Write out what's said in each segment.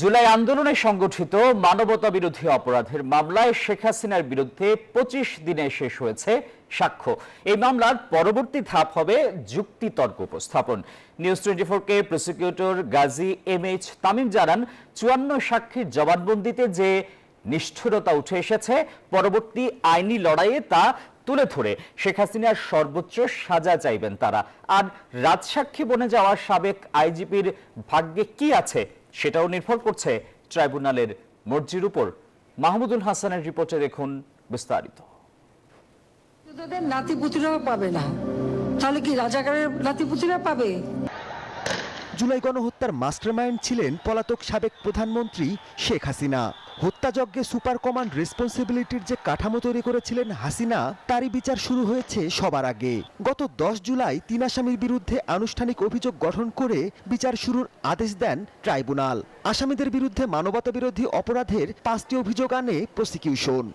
জুলাই আন্দোলনে সংগঠিত মানবতাবিরোধী অপরাধের মামলায় শেখ হাসিনার বিরুদ্ধে ২৫ দিনে শেষ হয়েছে সাক্ষ্য। এই মামলার পরবর্তী ধাপ হবে যুক্তিতর্ক উপস্থাপন। নিউজ 24-কে প্রসিকিউটর গাজী এম.এইচ. তামিম জানান, ৫৪ সাক্ষীর জবানবন্দিতে যে নিষ্ঠুরতা উঠে এসেছে, পরবর্তী আইনি লড়াইয়ে তা তুলে ধরে শেখ হাসিনার সর্বোচ্চ সাজা চাইবেন তারা। আর রাজসাক্ষী বনে যাওয়া সাবেক আইজিপির ভাগ্যে কি আছে সেটাও নির্ভর করছে ট্রাইব্যুনালের মর্জির উপর। মাহমুদুল হাসানের রিপোর্টে দেখুন বিস্তারিত। নাতিপুতিরাও পাবে না, তাহলে কি রাজাকারের নাতিপুতিরা পাবে? জুলাই গণহত্যার মাস্টারমাইন্ড ছিলেন পলাতক সাবেক প্রধানমন্ত্রী শেখ হাসিনা। হত্যাযজ্ঞে সুপার কমান্ড রেসপন্সিবিলিটির যে কাঠামো তৈরি করেছিলেন হাসিনা, তারই বিচার শুরু হয়েছে সবার আগে। গত ১০ জুলাই ৩ আসামির বিরুদ্ধে আনুষ্ঠানিক অভিযোগ গঠন করে বিচার শুরুর আদেশ দেন ট্রাইব্যুনাল। আসামিদের বিরুদ্ধে মানবতাবিরোধী অপরাধের ৫টি অভিযোগ আনে প্রসিকিউশন।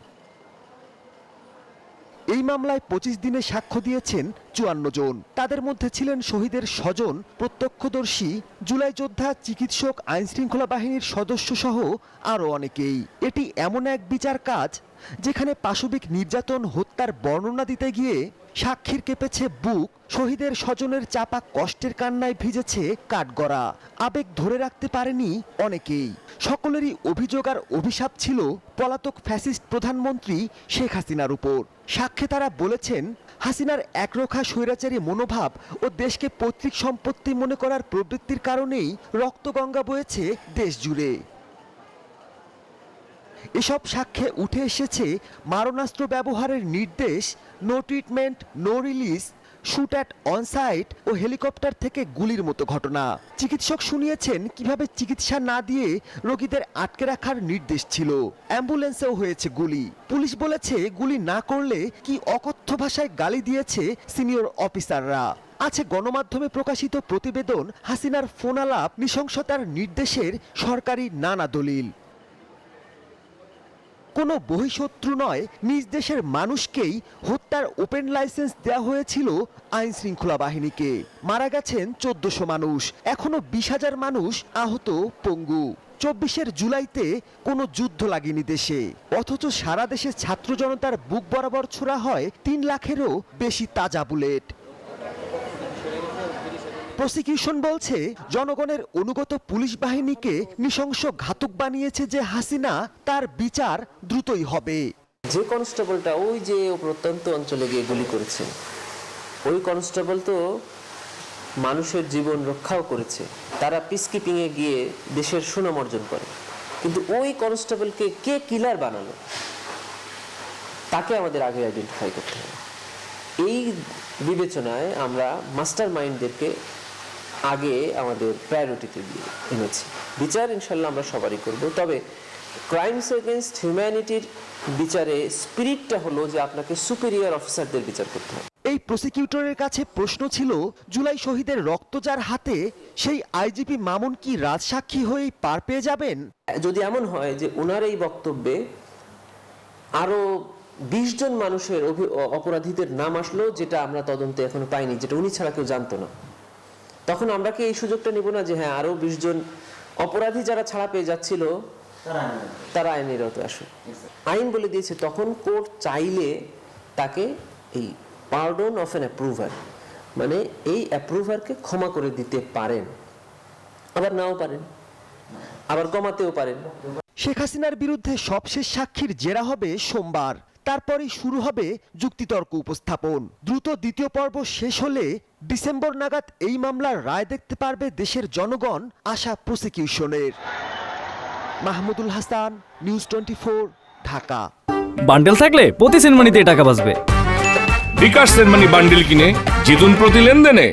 এই মামলায় ২৫ দিনে সাক্ষ্য দিয়েছেন ৫৪ জন। তাদের মধ্যে ছিলেন শহীদের স্বজন, প্রত্যক্ষদর্শী, জুলাই যোদ্ধা, চিকিৎসক, আইনশৃঙ্খলা বাহিনীর সদস্য সহ আরও অনেকেই। এটি এমন এক বিচার কাজ যেখানে পাশবিক নির্যাতন, হত্যার বর্ণনা দিতে গিয়ে সাক্ষীর কেঁপেছে বুক, শহীদের স্বজনের চাপা কষ্টের কান্নায় ভিজেছে কাঠগড়া। আবেগ ধরে রাখতে পারেনি অনেকেই। সকলেরই অভিযোগ আর অভিশাপ ছিল পলাতক ফ্যাসিস্ট প্রধানমন্ত্রী শেখ হাসিনার উপর। সাক্ষ্যে তারা বলেছেন, হাসিনার একরোখা স্বৈরাচারী মনোভাব ও দেশকে পৈতৃক সম্পত্তি মনে করার প্রবৃত্তির কারণেই রক্তগঙ্গা বয়েছে দেশ জুড়ে। এসব সাক্ষ্যে উঠে এসেছে মারণাস্ত্র ব্যবহারের নির্দেশ, no treatment, no release, shoot at onsite ও হেলিকপ্টার থেকে গুলির মতো ঘটনা। চিকিৎসক শুনিয়েছেন কিভাবে চিকিৎসা না দিয়ে রোগীদের আটকে রাখার নির্দেশ ছিল। অ্যাম্বুলেন্সেও হয়েছে গুলি। পুলিশ বলেছে গুলি না করলে কি অকথ্য ভাষায় গালি দিয়েছে সিনিয়র অফিসাররা। আছে গণমাধ্যমে প্রকাশিত প্রতিবেদন, হাসিনার ফোনালাপ, নৃশংসতার নির্দেশের সরকারি নানা দলিল। কোনো বহিঃশত্রু নয়, নিজ দেশের মানুষকেই হত্যার ওপেন লাইসেন্স দেওয়া হয়েছিল আইন শৃঙ্খলা বাহিনীকে। মারা গেছেন ১৪০০ মানুষ, এখনো ২০,০০০ মানুষ আহত, পঙ্গু। ২৪ জুলাইতে কোনো যুদ্ধ লাগেনি দেশে, অথচ সারা দেশে ছাত্র জনতার বুক বরাবর ছোড়া হয় ৩ লাখেরও বেশি তাজা বুলেট। প্রসিকিউশন বলছে, জনগণের অনুগত পুলিশ বাহিনীকে নৃশংস ঘাতক বানিয়েছে যে হাসিনা, তার বিচার দ্রুতই হবে। যে কনস্টেবলটা ওই যে প্রত্যন্ত অঞ্চলে গিয়ে গুলি করেছে, ওই কনস্টেবল তো মানুষের জীবন রক্ষাও করেছে। তারা পিসকিপিংয়ে গিয়ে দেশের সুনাম অর্জন করে, কিন্তু ওই কনস্টেবলকে কে কিলার বানালো, তাকে আমাদের আগে আইডেন্টিফাই করতে হবে। এই বিবেচনায় আমরা মাস্টার মাইন্ডদেরকে আগে আমাদের প্রায়োরিটিতে দিয়ে এনেছি। বিচার ইনশাল্লাহ আমরা সবারই করব, তবে ক্রাইমস এগেইনস্ট হিউম্যানিটির বিচারে স্পিরিটটা হলো যে আপনাকে সুপিরিয়র অফিসারদের বিচার করতে হবে। এই প্রসিকিউটরের কাছে প্রশ্ন ছিল, জুলাই শহীদের রক্ত যার হাতে, সেই আইজিপি মামুন কি রাজসাক্ষী হয়েই পার পেয়ে যাবেন? যদি এমন হয় যে ওনার এই বক্তব্যে আরো ২০ জন মানুষের অপরাধীদের নাম আসলো, যেটা আমরা তদন্তে এখনো পাইনি, যেটা উনি ছাড়া কেউ জানতো না, তখন আমরা কি এই সুযোগটা নিব না যে হ্যাঁ, আরো ২০ জন অপরাধী যারা ছাড়া পেয়ে যাচ্ছিল তারা আইনের আওতায় আসুক? আইন বলে দিয়েছে তখন কোর্ট চাইলে তাকে এই পার্ডন অফ অ্যান অ্যাপ্রুভার, মানে এই অ্যাপ্রুভারকে ক্ষমা করে দিতে পারেন, আবার নাও পারেন, আবার কমাতেও পারেন। শেখ হাসিনার বিরুদ্ধে সবশেষ সাক্ষীর জেরা হবে সোমবার, তারপরেই শুরু হবে যুক্তিতর্ক উপস্থাপন। দ্রুত দ্বিতীয় পর্ব শেষ হলে ডিসেম্বর নাগাদ এই মামলার রায় দেখতে পারবে দেশের জনগণ, আশা প্রসিকিউশনের। মাহমুদুল হাসান, নিউজ 24, ঢাকা। বান্ডেল থাকলে প্রতি সেনমানিতে টাকা বাঁচবে। বিকাশ সেনমানি বান্ডেল কিনে জিতুন প্রতি লেনদেনে।